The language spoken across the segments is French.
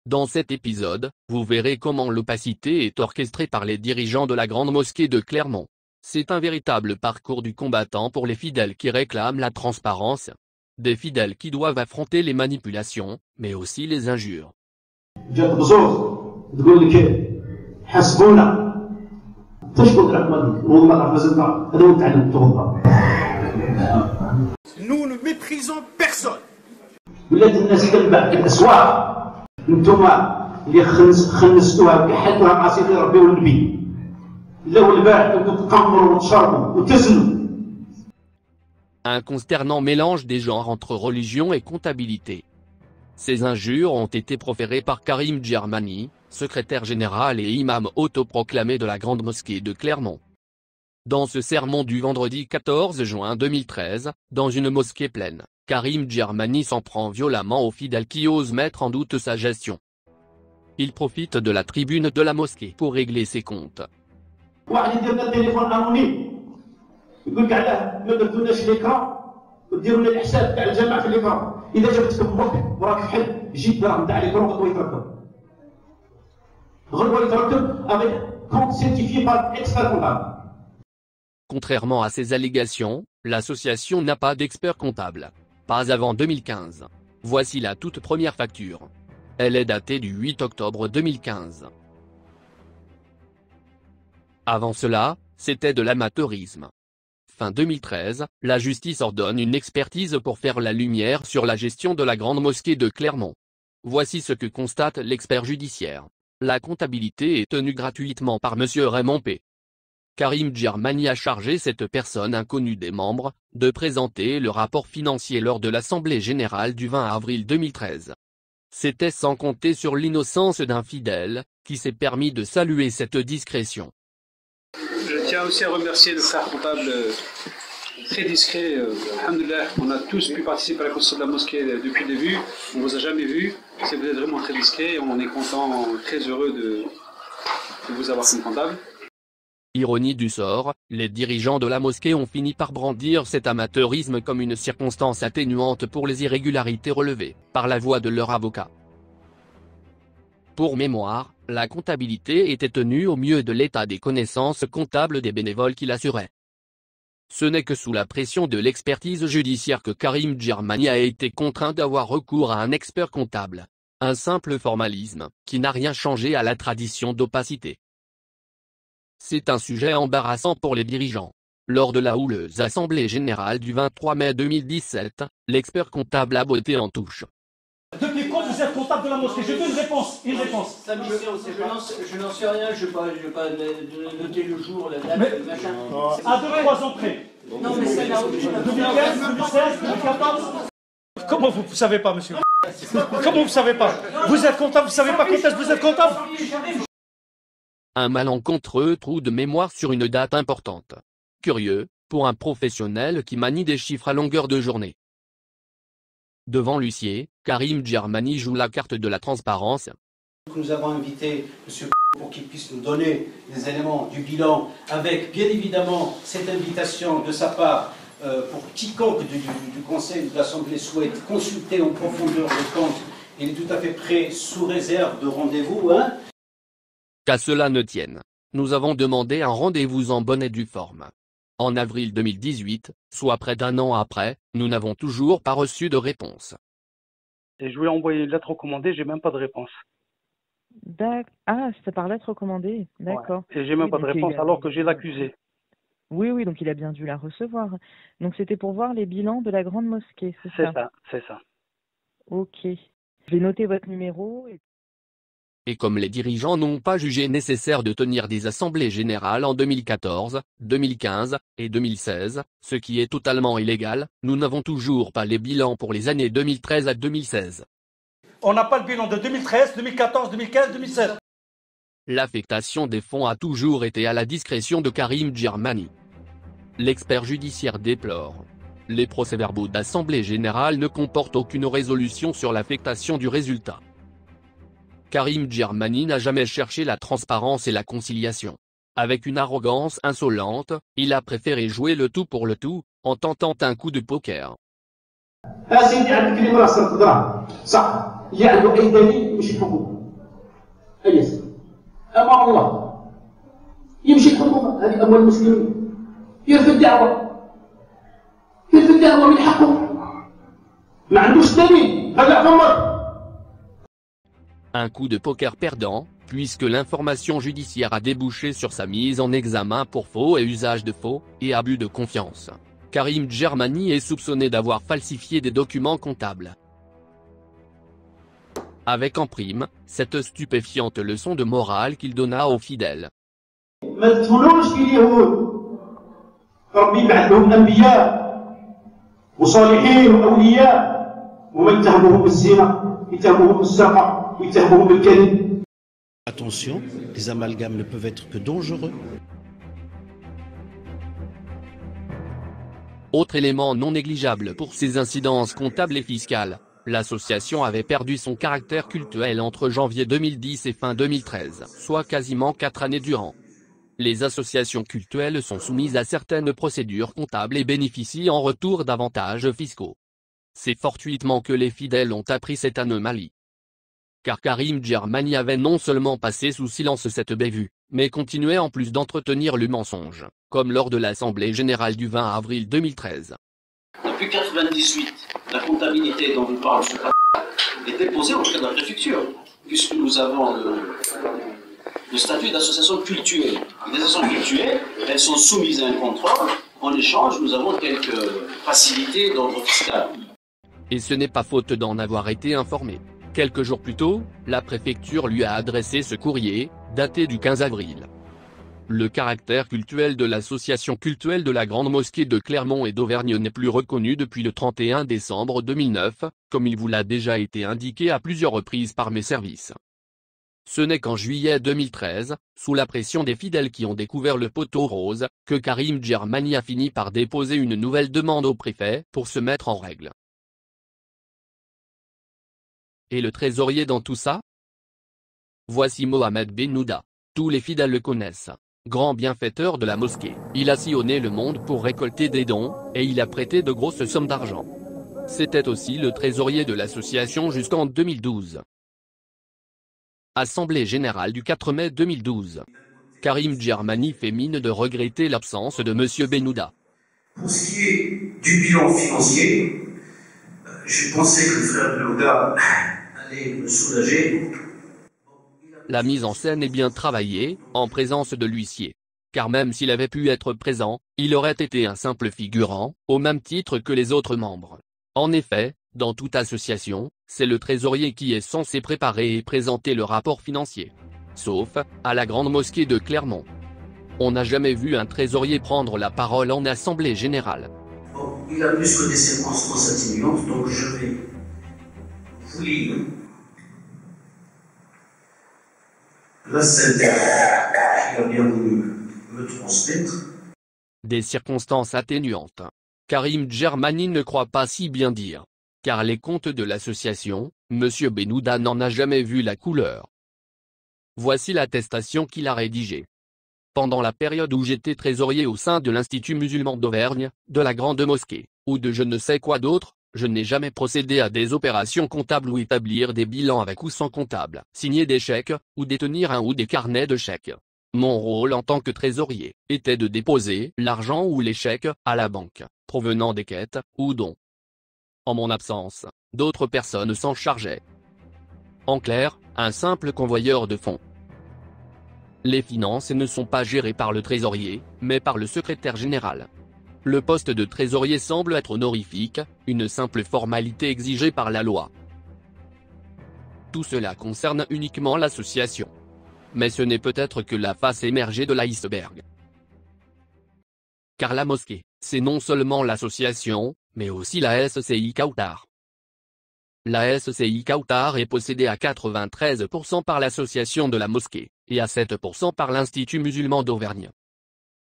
Dans cet épisode, vous verrez comment l'opacité est orchestrée par les dirigeants de la Grande Mosquée de Clermont. C'est un véritable parcours du combattant pour les fidèles qui réclament la transparence. Des fidèles qui doivent affronter les manipulations, mais aussi les injures. جات بزوز تقول لك حسبونا تشكر العقبه والله راه مازلنا هذا هو التعلم التوضا. Nous ne méprisons personne. ولات الناس تنباع في الاسواق انتوما اللي خنستوها كحلتوها مع سيدي ربي والنبي لا البارح كنتو تقمروا وتشربوا وتزنوا. Un consternant mélange des genres entre religion et comptabilité. Ces injures ont été proférées par Karim Djermani, secrétaire général et imam autoproclamé de la Grande Mosquée de Clermont. Dans ce sermon du vendredi 14 juin 2013, dans une mosquée pleine, Karim Djermani s'en prend violemment aux fidèles qui osent mettre en doute sa gestion. Il profite de la tribune de la mosquée pour régler ses comptes. واحد يدير لنا التليفون انونيم يقول لك علاه ما درتوناش ليكرا وديروا لنا الحساب تاع الجامعه في ليكرا اذا جابتك امك وراك في حل جيب الدراهم تاع ليكرا وغدوه يتركب غدوه يتركب avec compte certifié par expert comptable. Contrairement à ces allégations, l'association n'a pas d'expert comptable. Pas avant 2015. Voici la toute première facture. Elle est datée du 8 octobre 2015. Avant cela, c'était de l'amateurisme. Fin 2013, la justice ordonne une expertise pour faire la lumière sur la gestion de la Grande Mosquée de Clermont. Voici ce que constate l'expert judiciaire. La comptabilité est tenue gratuitement par M. Raymond P. Karim Djermani a chargé cette personne inconnue des membres, de présenter le rapport financier lors de l'Assemblée générale du 20 avril 2013. C'était sans compter sur l'innocence d'un fidèle, qui s'est permis de saluer cette discrétion. Je tiens aussi à remercier le frère comptable très discret. Alhamdoulilah, on a tous pu participer à la construction de la mosquée depuis le début. On ne vous a jamais vu. C'est vous êtes vraiment très discret. On est content, très heureux de vous avoir comme comptable. Ironie du sort, les dirigeants de la mosquée ont fini par brandir cet amateurisme comme une circonstance atténuante pour les irrégularités relevées, par la voix de leur avocat. Pour mémoire, la comptabilité était tenue au mieux de l'état des connaissances comptables des bénévoles qui l'assuraient. Ce n'est que sous la pression de l'expertise judiciaire que Karim Djermani a été contraint d'avoir recours à un expert comptable. Un simple formalisme, qui n'a rien changé à la tradition d'opacité. C'est un sujet embarrassant pour les dirigeants. Lors de la houleuse assemblée générale du 23 mai 2017, l'expert comptable a botté en touche. Depuis quand vous êtes comptable de la mosquée? Je veux une réponse, une réponse. Je n'en sais rien, je ne vais pas noter le jour, la date, le machin. À 2-3 ans près. Non, mais ça n'a aucune 2015, 2016, 2014. Comment vous ne savez pas, monsieur? Comment vous ne savez pas? Vous êtes comptable, vous ne savez pas quand est-ce que vous êtes comptable? Un malencontreux trou de mémoire sur une date importante. Curieux, pour un professionnel qui manie des chiffres à longueur de journée. Devant l'huissier, Karim Djermani joue la carte de la transparence. Nous avons invité M. pour qu'il puisse nous donner des éléments du bilan, avec bien évidemment cette invitation de sa part pour quiconque du Conseil de l'Assemblée souhaite consulter en profondeur le compte. Il est tout à fait prêt sous réserve de rendez-vous. Qu'à cela ne tienne. Nous avons demandé un rendez-vous en bonne et due forme. En avril 2018, soit près d'un an après, nous n'avons toujours pas reçu de réponse. Et je lui ai envoyé une lettre recommandée, j'ai même pas de réponse. Ah, c'est par lettre recommandée, d'accord. Ouais. Et j'ai même pas de réponse alors que j'ai l'accusé. Oui, donc il a bien dû la recevoir. Donc c'était pour voir les bilans de la Grande Mosquée, c'est ça? C'est ça. Ok. Je vais noter votre numéro. Et comme les dirigeants n'ont pas jugé nécessaire de tenir des assemblées générales en 2014, 2015 et 2016, ce qui est totalement illégal, nous n'avons toujours pas les bilans pour les années 2013 à 2016. On n'a pas le bilan de 2013, 2014, 2015, 2016. L'affectation des fonds a toujours été à la discrétion de Karim Djermani. L'expert judiciaire déplore. Les procès-verbaux d'assemblée générale ne comportent aucune résolution sur l'affectation du résultat. Karim Djermani n'a jamais cherché la transparence et la conciliation. Avec une arrogance insolente, il a préféré jouer le tout pour le tout, en tentant un coup de poker. سيدي عندك اللي راه صرف دراهم صح اللي عنده اي دليل يمشي الحكومه اي سيدي امام الله يمشي الحكومه هذه اموال المسلمين يرفض الدعوه من حقه ما عندوش دليل هذا عمر. Un coup de poker perdant, puisque l'information judiciaire a débouché sur sa mise en examen pour faux et usage de faux, et abus de confiance. Karim Djermani est soupçonné d'avoir falsifié des documents comptables. Avec en prime, cette stupéfiante leçon de morale qu'il donna aux fidèles. ما تدخلوش في اليهود ربي بعثهم انبياء وصالحين واولياء وما يتهموهم بالزنا يتهموهم بالسرقه يتهموهم بالكذب. Attention, les amalgames ne peuvent être que dangereux. Autre élément non négligeable pour ces incidences comptables et fiscales, l'association avait perdu son caractère cultuel entre janvier 2010 et fin 2013, soit quasiment 4 années durant. Les associations cultuelles sont soumises à certaines procédures comptables et bénéficient en retour d'avantages fiscaux. C'est fortuitement que les fidèles ont appris cette anomalie. Car Karim Djermani avait non seulement passé sous silence cette bévue, mais continuait en plus d'entretenir le mensonge, comme lors de l'Assemblée générale du 20 avril 2013. Depuis 1998, la comptabilité dont vous parlez est déposée auprès de la préfecture, puisque nous avons le statut d'association cultuelle. Les associations cultuelles, elles sont soumises à un contrôle. En échange, nous avons quelques facilités d'ordre fiscal. Et ce n'est pas faute d'en avoir été informé. Quelques jours plus tôt, la préfecture lui a adressé ce courrier, daté du 15 avril. Le caractère cultuel de l'association cultuelle de la Grande Mosquée de Clermont et d'Auvergne n'est plus reconnu depuis le 31 décembre 2009, comme il vous l'a déjà été indiqué à plusieurs reprises par mes services. Ce n'est qu'en juillet 2013, sous la pression des fidèles qui ont découvert le poteau rose, que Karim Djermani a fini par déposer une nouvelle demande au préfet pour se mettre en règle. Et le trésorier dans tout ça? Voici Mohamed Benouda. Tous les fidèles le connaissent. Grand bienfaiteur de la mosquée, il a sillonné le monde pour récolter des dons, et il a prêté de grosses sommes d'argent. C'était aussi le trésorier de l'association jusqu'en 2012. Assemblée générale du 4 mai 2012. Karim Djermani fait mine de regretter l'absence de M. Benouda. Pour ce qui est du bilan financier, je pensais que le frère Benouda allait me soulager. La mise en scène est bien travaillée, en présence de l'huissier. Car même s'il avait pu être présent, il aurait été un simple figurant, au même titre que les autres membres. En effet, dans toute association, c'est le trésorier qui est censé préparer et présenter le rapport financier. Sauf, à la Grande Mosquée de Clermont. On n'a jamais vu un trésorier prendre la parole en assemblée générale. Bon, il a plus que des circonstances atténuantes, donc je vais vous lire la synthèse qu'il a bien voulu me transmettre. Des circonstances atténuantes. Karim Djermani ne croit pas si bien dire. Car les comptes de l'association, M. Benouda n'en a jamais vu la couleur. Voici l'attestation qu'il a rédigée. Pendant la période où j'étais trésorier au sein de l'Institut musulman d'Auvergne, de la Grande Mosquée, ou de je ne sais quoi d'autre, je n'ai jamais procédé à des opérations comptables ou établir des bilans avec ou sans comptable, signer des chèques, ou détenir un ou des carnets de chèques. Mon rôle en tant que trésorier était de déposer l'argent ou les chèques à la banque, provenant des quêtes ou dons. En mon absence, d'autres personnes s'en chargeaient. En clair, un simple convoyeur de fonds. Les finances ne sont pas gérées par le trésorier, mais par le secrétaire général. Le poste de trésorier semble être honorifique, une simple formalité exigée par la loi. Tout cela concerne uniquement l'association. Mais ce n'est peut-être que la face émergée de l'iceberg. Car la mosquée, c'est non seulement l'association, mais aussi la SCI Kautar. La SCI Kautar est possédée à 93% par l'association de la mosquée, et à 7% par l'Institut musulman d'Auvergne.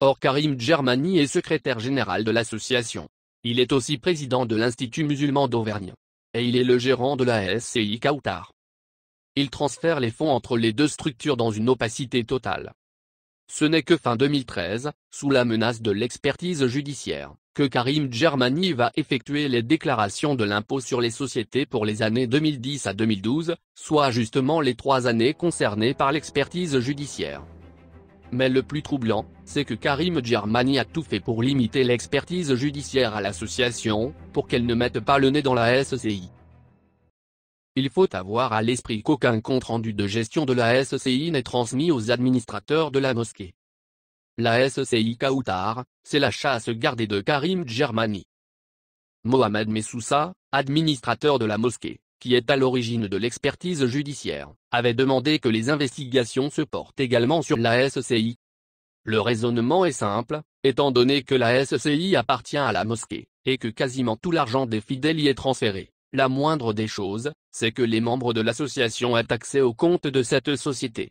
Or Karim Djermani est secrétaire général de l'association. Il est aussi président de l'Institut musulman d'Auvergne. Et il est le gérant de la SCI Kautar. Il transfère les fonds entre les deux structures dans une opacité totale. Ce n'est que fin 2013, sous la menace de l'expertise judiciaire, que Karim Djermani va effectuer les déclarations de l'impôt sur les sociétés pour les années 2010 à 2012, soit justement les 3 années concernées par l'expertise judiciaire. Mais le plus troublant, c'est que Karim Djermani a tout fait pour limiter l'expertise judiciaire à l'association, pour qu'elle ne mette pas le nez dans la SCI. Il faut avoir à l'esprit qu'aucun compte-rendu de gestion de la SCI n'est transmis aux administrateurs de la mosquée. La SCI Kautar, c'est la chasse gardée de Karim Djermani. Mohamed Messoussa, administrateur de la mosquée, qui est à l'origine de l'expertise judiciaire, avait demandé que les investigations se portent également sur la SCI. Le raisonnement est simple, étant donné que la SCI appartient à la mosquée, et que quasiment tout l'argent des fidèles y est transféré. La moindre des choses, c'est que les membres de l'association aient accès au compte de cette société.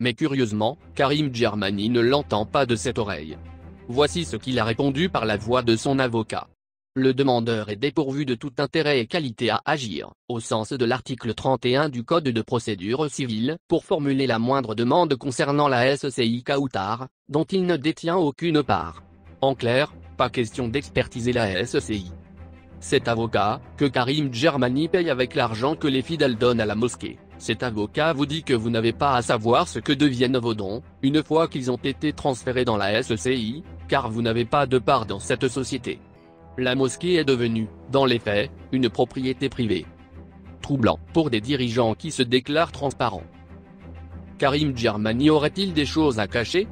Mais curieusement, Karim Djermani ne l'entend pas de cette oreille. Voici ce qu'il a répondu par la voix de son avocat. Le demandeur est dépourvu de tout intérêt et qualité à agir, au sens de l'article 31 du Code de procédure civile, pour formuler la moindre demande concernant la SCI Kautar, dont il ne détient aucune part. En clair, pas question d'expertiser la SCI. Cet avocat, que Karim Djermani paye avec l'argent que les fidèles donnent à la mosquée, cet avocat vous dit que vous n'avez pas à savoir ce que deviennent vos dons, une fois qu'ils ont été transférés dans la SCI, car vous n'avez pas de part dans cette société. La mosquée est devenue, dans les faits, une propriété privée. Troublant pour des dirigeants qui se déclarent transparents. Karim Djermani aurait-il des choses à cacher?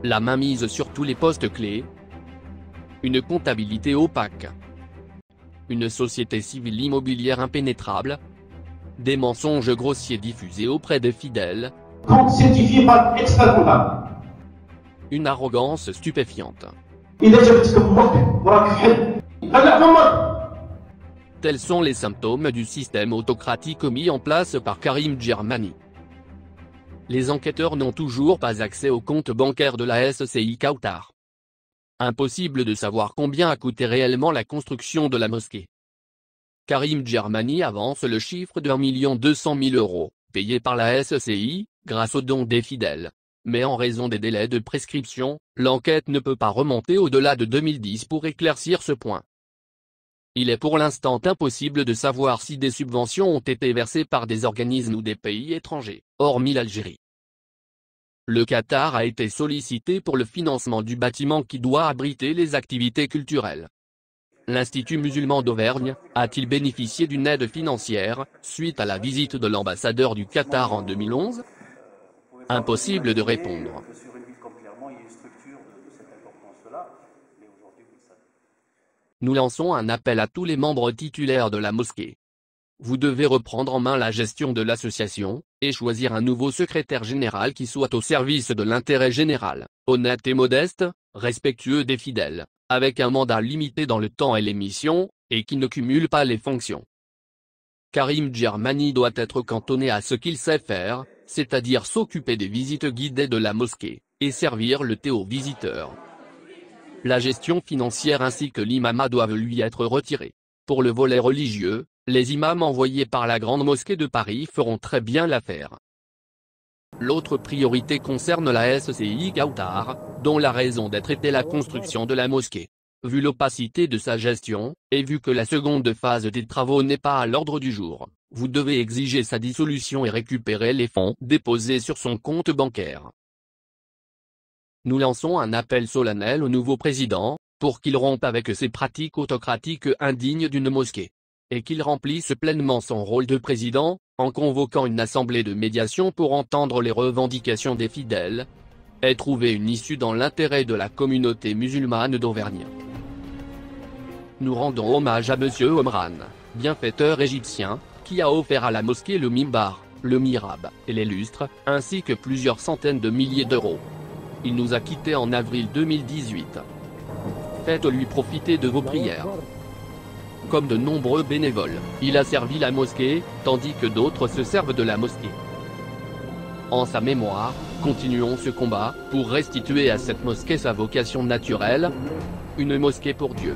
La mainmise sur tous les postes clés. Une comptabilité opaque. Une société civile immobilière impénétrable. Des mensonges grossiers diffusés auprès des fidèles. Compte certifié par expert comptable. Une arrogance stupéfiante. Tels sont les symptômes du système autocratique mis en place par Karim Djermani. Les enquêteurs n'ont toujours pas accès au compte bancaire de la SCI Kautar. Impossible de savoir combien a coûté réellement la construction de la mosquée. Karim Djermani avance le chiffre de 1 200 000 €, payé par la SCI, grâce aux dons des fidèles. Mais en raison des délais de prescription, l'enquête ne peut pas remonter au-delà de 2010 pour éclaircir ce point. Il est pour l'instant impossible de savoir si des subventions ont été versées par des organismes ou des pays étrangers, hormis l'Algérie. Le Qatar a été sollicité pour le financement du bâtiment qui doit abriter les activités culturelles. L'Institut musulman d'Auvergne a-t-il bénéficié d'une aide financière, suite à la visite de l'ambassadeur du Qatar en 2011 ? Impossible de répondre. Nous lançons un appel à tous les membres titulaires de la mosquée. Vous devez reprendre en main la gestion de l'association, et choisir un nouveau secrétaire général qui soit au service de l'intérêt général, honnête et modeste, respectueux des fidèles, avec un mandat limité dans le temps et les missions, et qui ne cumule pas les fonctions. Karim Djermani doit être cantonné à ce qu'il sait faire, c'est-à-dire s'occuper des visites guidées de la mosquée, et servir le thé aux visiteurs. La gestion financière ainsi que l'imama doivent lui être retirés. Pour le volet religieux, les imams envoyés par la Grande Mosquée de Paris feront très bien l'affaire. L'autre priorité concerne la SCI Kautar, dont la raison d'être était la construction de la mosquée. Vu l'opacité de sa gestion, et vu que la seconde phase des travaux n'est pas à l'ordre du jour, vous devez exiger sa dissolution et récupérer les fonds déposés sur son compte bancaire. Nous lançons un appel solennel au nouveau président, pour qu'il rompe avec ces pratiques autocratiques indignes d'une mosquée. Et qu'il remplisse pleinement son rôle de président, en convoquant une assemblée de médiation pour entendre les revendications des fidèles, et trouver une issue dans l'intérêt de la communauté musulmane d'Auvergne. Nous rendons hommage à Monsieur Omran, bienfaiteur égyptien, qui a offert à la mosquée le mimbar, le mihrab, et les lustres, ainsi que plusieurs centaines de milliers d'euros. Il nous a quittés en avril 2018. Faites-lui profiter de vos prières. Comme de nombreux bénévoles, il a servi la mosquée, tandis que d'autres se servent de la mosquée. En sa mémoire, continuons ce combat, pour restituer à cette mosquée sa vocation naturelle, une mosquée pour Dieu.